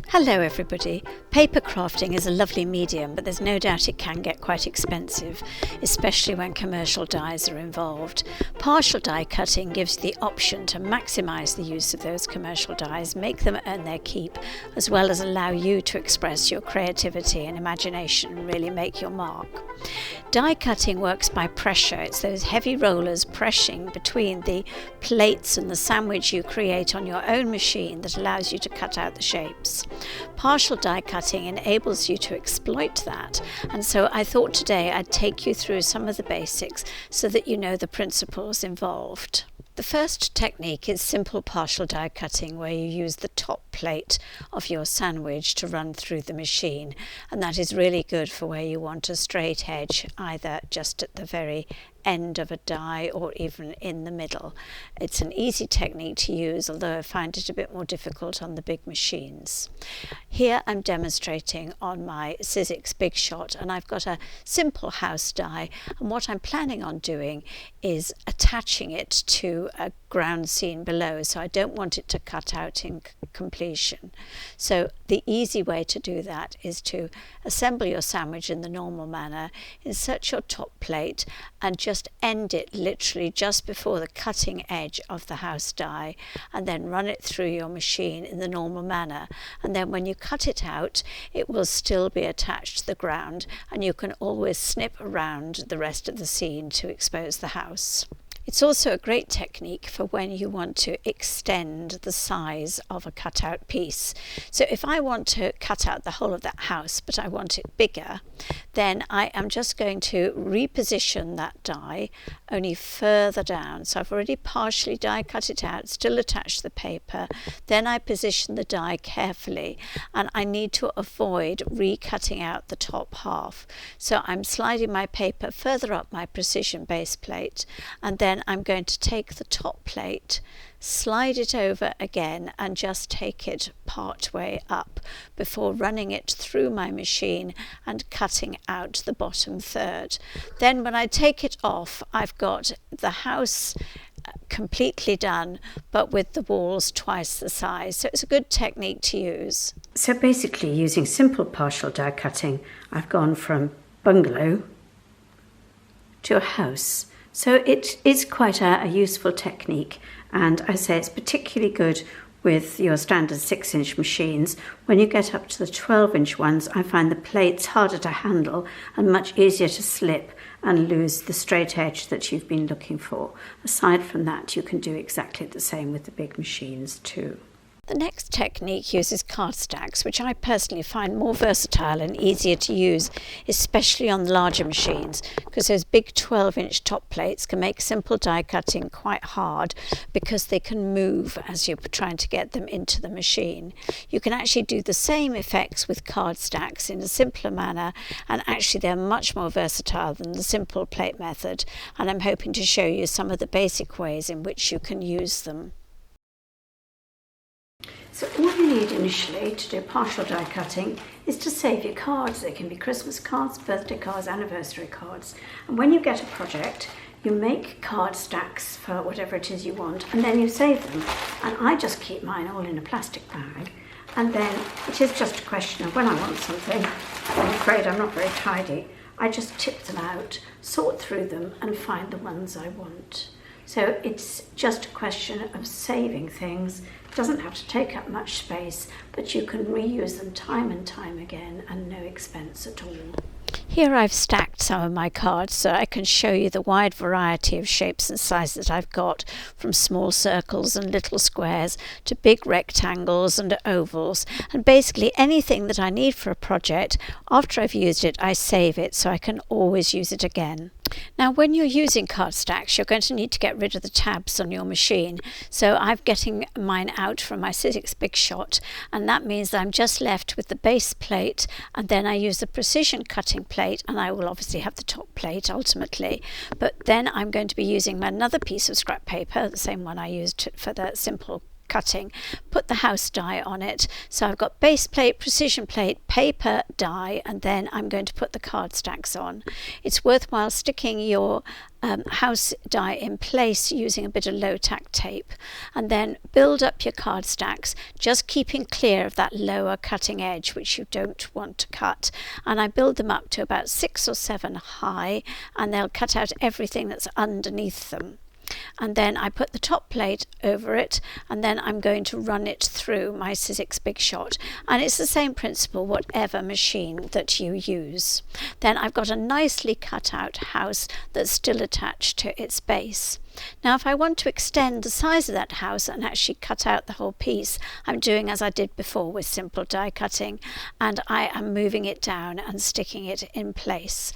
Hello everybody. Paper crafting is a lovely medium, but there's no doubt it can get quite expensive, especially when commercial dies are involved. Partial die cutting gives you the option to maximise the use of those commercial dies, make them earn their keep, as well as allow you to express your creativity and imagination and really make your mark. Die cutting works by pressure. It's those heavy rollers pressing between the plates and the sandwich you create on your own machine that allows you to cut out the shapes. Partial die cutting enables you to exploit that, and so I thought today I'd take you through some of the basics so that you know the principles involved. The first technique is simple partial die cutting, where you use the top plate of your sandwich to run through the machine, and that is really good for where you want a straight edge, either just at the very end of a die or even in the middle. It's an easy technique to use, although I find it a bit more difficult on the big machines. Here I'm demonstrating on my Sizzix Big Shot, and I've got a simple house die, and what I'm planning on doing is attaching it to a ground scene below, so I don't want it to cut out in completion. So the easy way to do that is to assemble your sandwich in the normal manner, insert your top plate and just end it literally just before the cutting edge of the house die, and then run it through your machine in the normal manner, and then when you cut it out it will still be attached to the ground, and you can always snip around the rest of the scene to expose the house. It's also a great technique for when you want to extend the size of a cutout piece. So if I want to cut out the whole of that house, but I want it bigger, then I am just going to reposition that die only further down. So I've already partially die cut it out, still attached the paper. Then I position the die carefully, and I need to avoid recutting out the top half. So I'm sliding my paper further up my precision base plate, and then I'm going to take the top plate, slide it over again and just take it part way up before running it through my machine and cutting out the bottom third. Then when I take it off, I've got the house completely done, but with the walls twice the size. So it's a good technique to use. So basically, using simple partial die cutting, I've gone from bungalow to a house. So it is quite a useful technique, and I say it's particularly good with your standard 6-inch machines. When you get up to the 12-inch ones, I find the plates harder to handle and much easier to slip and lose the straight edge that you've been looking for. Aside from that, you can do exactly the same with the big machines too. The next technique uses card stacks, which I personally find more versatile and easier to use, especially on larger machines, because those big 12-inch top plates can make simple die cutting quite hard because they can move as you're trying to get them into the machine. You can actually do the same effects with card stacks in a simpler manner, and actually they're much more versatile than the simple plate method, and I'm hoping to show you some of the basic ways in which you can use them. So all you need initially to do partial die cutting is to save your cards. They can be Christmas cards, birthday cards, anniversary cards. And when you get a project, you make card stacks for whatever it is you want, and then you save them. And I just keep mine all in a plastic bag. And then it is just a question of when I want something. I'm afraid I'm not very tidy. I just tip them out, sort through them, and find the ones I want. So it's just a question of saving things. It doesn't have to take up much space, but you can reuse them time and time again and no expense at all. Here I've stacked some of my cards so I can show you the wide variety of shapes and sizes that I've got, from small circles and little squares to big rectangles and ovals, and basically anything that I need for a project. After I've used it, I save it so I can always use it again. Now, when you're using card stacks, you're going to need to get rid of the tabs on your machine. So I'm getting mine out from my Sizzix Big Shot, and that means that I'm just left with the base plate, and then I use the precision cutting plate, and I will obviously have the top plate ultimately. But then I'm going to be using another piece of scrap paper, the same one I used for the simple cutting, put the house die on it. So I've got base plate, precision plate, paper, die, and then I'm going to put the card stacks on. It's worthwhile sticking your house die in place using a bit of low tack tape, and then build up your card stacks, just keeping clear of that lower cutting edge which you don't want to cut. And I build them up to about 6 or 7 high, and they'll cut out everything that's underneath them. And then I put the top plate over it, and then I'm going to run it through my Sizzix Big Shot, and it's the same principle whatever machine that you use. Then I've got a nicely cut out house that's still attached to its base. Now if I want to extend the size of that house and actually cut out the whole piece, I'm doing as I did before with simple die cutting, and I am moving it down and sticking it in place.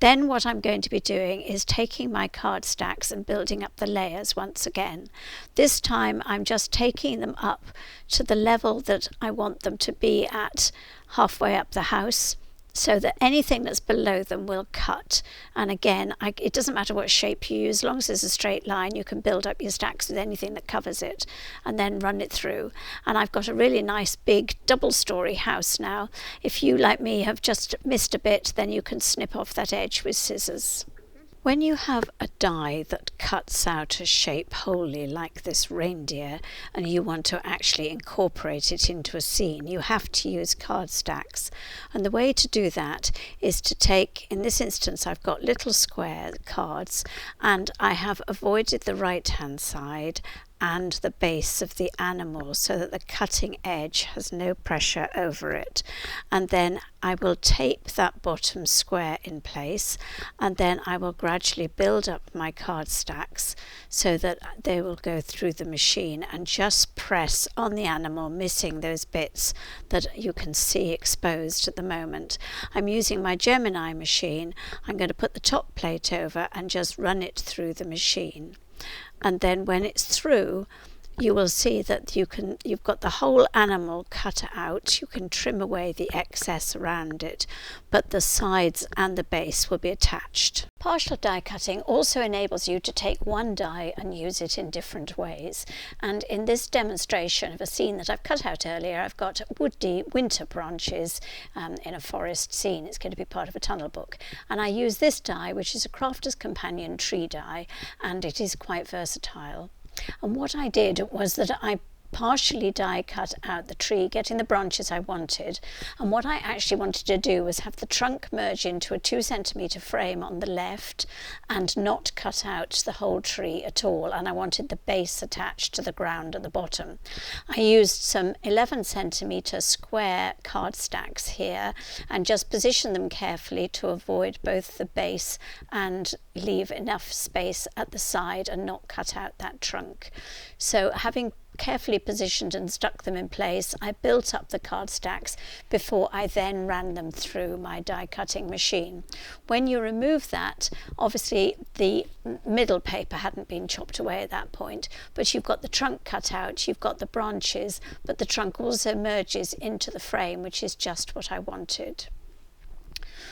Then what I'm going to be doing is taking my card stacks and building up the layers once again. This time I'm just taking them up to the level that I want them to be at halfway up the house, so that anything that's below them will cut. And again, it doesn't matter what shape you use, as long as there's a straight line, you can build up your stacks with anything that covers it and then run it through. And I've got a really nice big double-story house now. If you, like me, have just missed a bit, then you can snip off that edge with scissors. When you have a die that cuts out a shape wholly, like this reindeer, and you want to actually incorporate it into a scene, you have to use card stacks. And the way to do that is to take, in this instance I've got little square cards, and I have avoided the right hand side and the base of the animal so that the cutting edge has no pressure over it. And then I will tape that bottom square in place, and then I will gradually build up my card stacks so that they will go through the machine, and just press on the animal, missing those bits that you can see exposed at the moment. I'm using my Gemini machine. I'm going to put the top plate over and just run it through the machine. And then when it's through, you will see that you've got the whole animal cut out. You can trim away the excess around it, but the sides and the base will be attached. Partial die cutting also enables you to take one die and use it in different ways. And in this demonstration of a scene that I've cut out earlier, I've got woody winter branches in a forest scene. It's going to be part of a tunnel book. And I use this die, which is a Crafter's Companion tree die, and it is quite versatile. And what I did was that I partially die cut out the tree, getting the branches I wanted, and what I actually wanted to do was have the trunk merge into a 2 centimetre frame on the left and not cut out the whole tree at all, and I wanted the base attached to the ground at the bottom. I used some 11 centimetre square card stacks here and just positioned them carefully to avoid both the base and leave enough space at the side and not cut out that trunk. So having carefully positioned and stuck them in place, I built up the card stacks before I then ran them through my die cutting machine. When you remove that, obviously the middle paper hadn't been chopped away at that point, but you've got the trunk cut out, you've got the branches, but the trunk also merges into the frame, which is just what I wanted.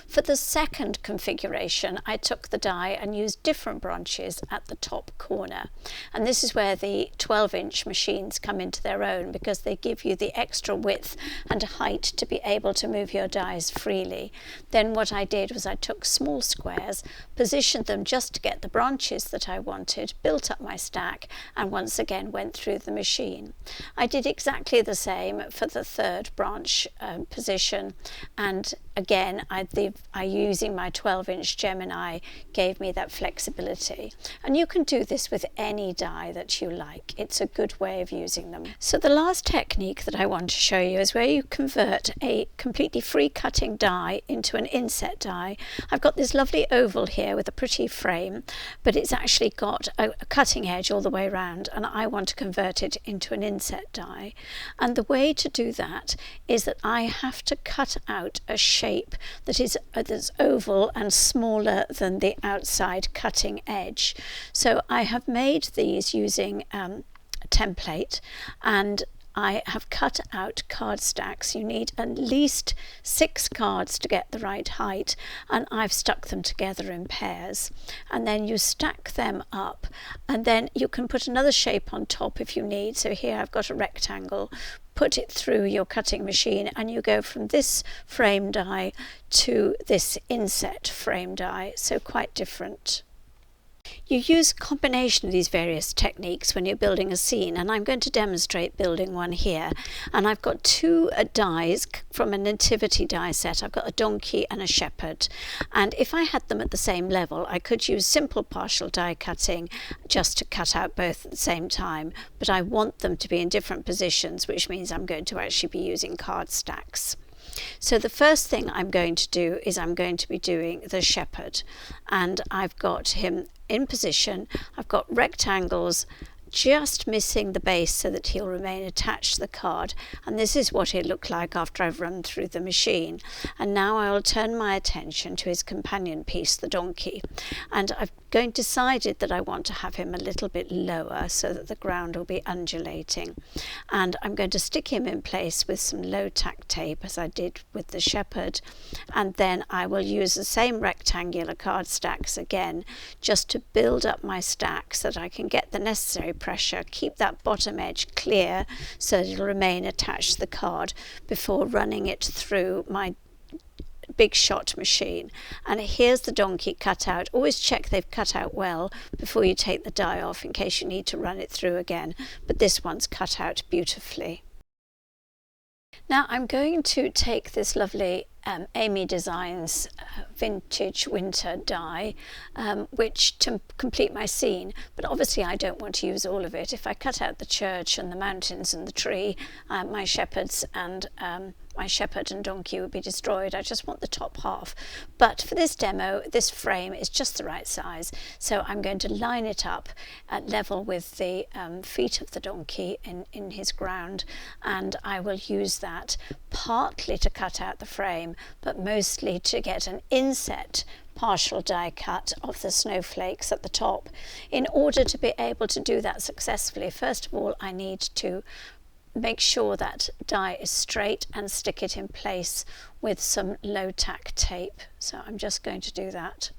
For the second configuration, I took the die and used different branches at the top corner. And this is where the 12-inch machines come into their own, because they give you the extra width and height to be able to move your dies freely. Then what I did was I took small squares, positioned them just to get the branches that I wanted, built up my stack, and once again went through the machine. I did exactly the same for the third branch position, and again I using my 12-inch Gemini gave me that flexibility. And you can do this with any die that you like. It's a good way of using them. So the last technique that I want to show you is where you convert a completely free cutting die into an inset die. I've got this lovely oval here with a pretty frame, but it's actually got a cutting edge all the way around, and I want to convert it into an inset die. And the way to do that is that I have to cut out a shape that is that's oval and smaller than the outside cutting edge. So I have made these using a template, and I have cut out card stacks. You need at least 6 cards to get the right height, and I've stuck them together in pairs. And then you stack them up, and then you can put another shape on top if you need. So here I've got a rectangle. Put it through your cutting machine, and you go from this frame die to this inset frame die, so quite different. You use a combination of these various techniques when you're building a scene, and I'm going to demonstrate building one here. And I've got 2 dies from a nativity die set. I've got a donkey and a shepherd, and if I had them at the same level I could use simple partial die cutting just to cut out both at the same time, but I want them to be in different positions, which means I'm going to actually be using card stacks. So the first thing I'm going to do is I'm going to be doing the shepherd, and I've got him in position. I've got rectangles just missing the base so that he'll remain attached to the card, and this is what he'll look like after I've run through the machine. And now I will turn my attention to his companion piece, the donkey, and I've decided that I want to have him a little bit lower so that the ground will be undulating, and I'm going to stick him in place with some low tack tape as I did with the shepherd, and then I will use the same rectangular card stacks again just to build up my stack so that I can get the necessary pressure, keep that bottom edge clear so that it'll remain attached to the card before running it through my big shot machine. And here's the donkey cut out. Always check they've cut out well before you take the die off in case you need to run it through again, but this one's cut out beautifully. Now I'm going to take this lovely Amy Designs vintage winter die, which to complete my scene, but obviously I don't want to use all of it. If I cut out the church and the mountains and the tree, my shepherd and donkey would be destroyed. I just want the top half. But for this demo, this frame is just the right size, so I'm going to line it up at level with the feet of the donkey in his ground, and I will use that partly to cut out the frame, but mostly to get an inset partial die cut of the snowflakes at the top. In order to be able to do that successfully, first of all I need to make sure that die is straight and stick it in place with some low tack tape. So I'm just going to do that.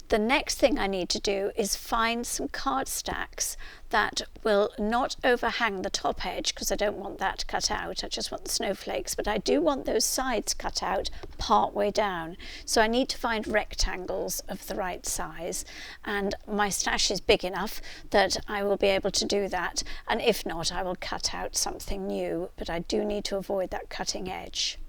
The next thing I need to do is find some card stacks that will not overhang the top edge, because I don't want that cut out. I just want the snowflakes, but I do want those sides cut out part way down. So I need to find rectangles of the right size, and my stash is big enough that I will be able to do that, and if not I will cut out something new, but I do need to avoid that cutting edge.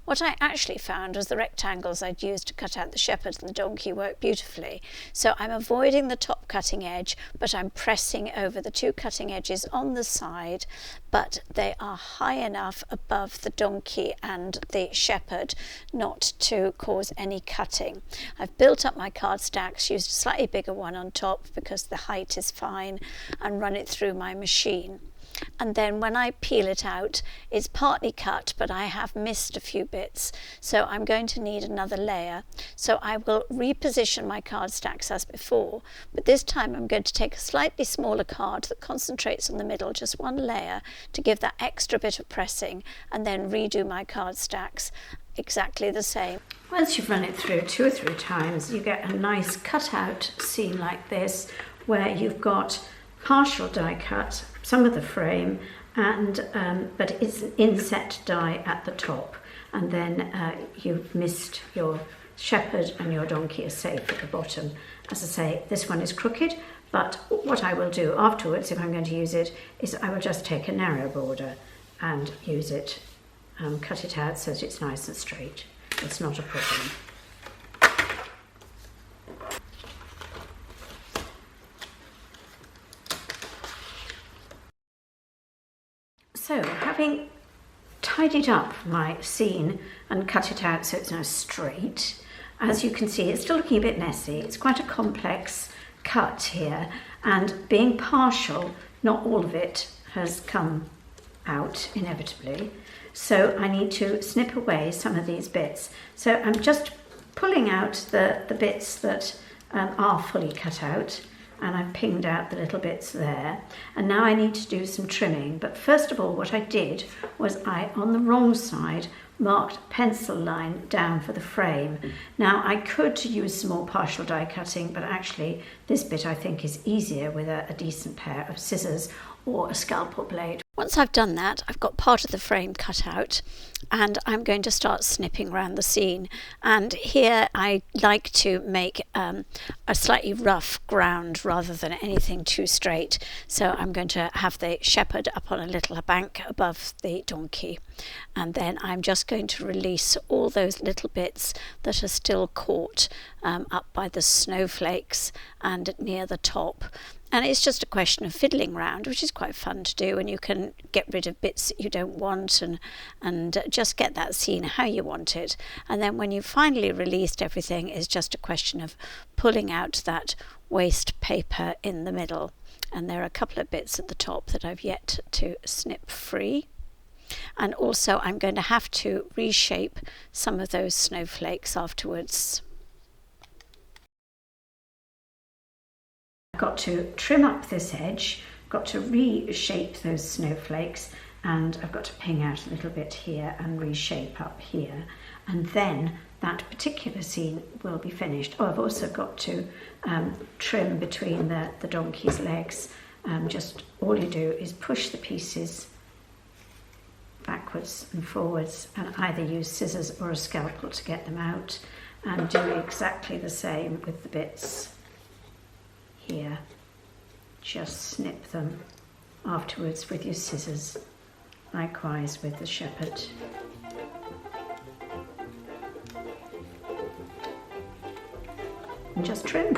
What I actually found was the rectangles I'd used to cut out the shepherd and the donkey worked beautifully. So I'm avoiding the top cutting edge, but I'm pressing over the 2 cutting edges on the side, but they are high enough above the donkey and the shepherd not to cause any cutting. I've built up my card stacks, used a slightly bigger one on top because the height is fine, and run it through my machine. And then when I peel it out, it's partly cut, but I have missed a few bits, so I'm going to need another layer. So I will reposition my card stacks as before, but this time I'm going to take a slightly smaller card that concentrates on the middle, just one layer, to give that extra bit of pressing, and then redo my card stacks exactly the same. Once you've run it through 2 or 3 times, you get a nice cut out scene like this, where you've got partial die cut, some of the frame, and but it's an inset die at the top, and then you've missed your shepherd and your donkey are safe at the bottom. As I say, this one is crooked, but what I will do afterwards, if I'm going to use it, is I will just take a narrow border and use it, cut it out so that it's nice and straight. It's not a problem. So, having tidied up my scene and cut it out so it's now straight, as you can see it's still looking a bit messy. It's quite a complex cut here, and being partial, not all of it has come out inevitably, so I need to snip away some of these bits. So I'm just pulling out the bits that are fully cut out, and I've pinged out the little bits there, and now I need to do some trimming. But first of all, what I did was on the wrong side, marked a pencil line down for the frame. Now I could use some more partial die cutting, but actually this bit I think is easier with a decent pair of scissors or a scalpel blade. Once I've done that, I've got part of the frame cut out, and I'm going to start snipping around the scene. And here I like to make a slightly rough ground rather than anything too straight. So I'm going to have the shepherd up on a little bank above the donkey, and then I'm just going to release all those little bits that are still caught up by the snowflakes and near the top. And it's just a question of fiddling around, which is quite fun to do, and you can get rid of bits that you don't want and just get that scene how you want it. And then when you've finally released everything, it's just a question of pulling out that waste paper in the middle. And there are a couple of bits at the top that I've yet to snip free. And also I'm going to have to reshape some of those snowflakes afterwards. Got to trim up this edge, got to reshape those snowflakes, and I've got to ping out a little bit here and reshape up here, and then that particular scene will be finished. Oh, I've also got to trim between the donkey's legs. Just all you do is push the pieces backwards and forwards and either use scissors or a scalpel to get them out, and do exactly the same with the bits here. Just snip them afterwards with your scissors, likewise with the shepherd. And just trim.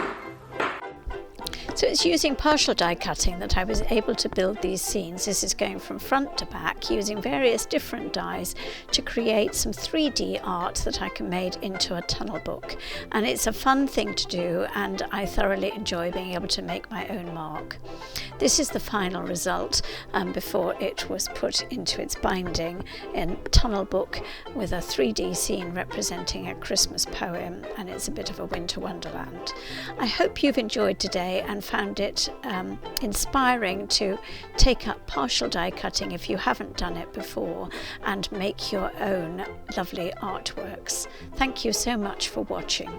So it's using partial die cutting that I was able to build these scenes. This is going from front to back, using various different dies to create some 3D art that I can make into a tunnel book. And it's a fun thing to do, and I thoroughly enjoy being able to make my own mark. This is the final result before it was put into its binding in tunnel book with a 3D scene representing a Christmas poem, and it's a bit of a winter wonderland. I hope you've enjoyed today and found it inspiring to take up partial die cutting if you haven't done it before and make your own lovely artworks. Thank you so much for watching.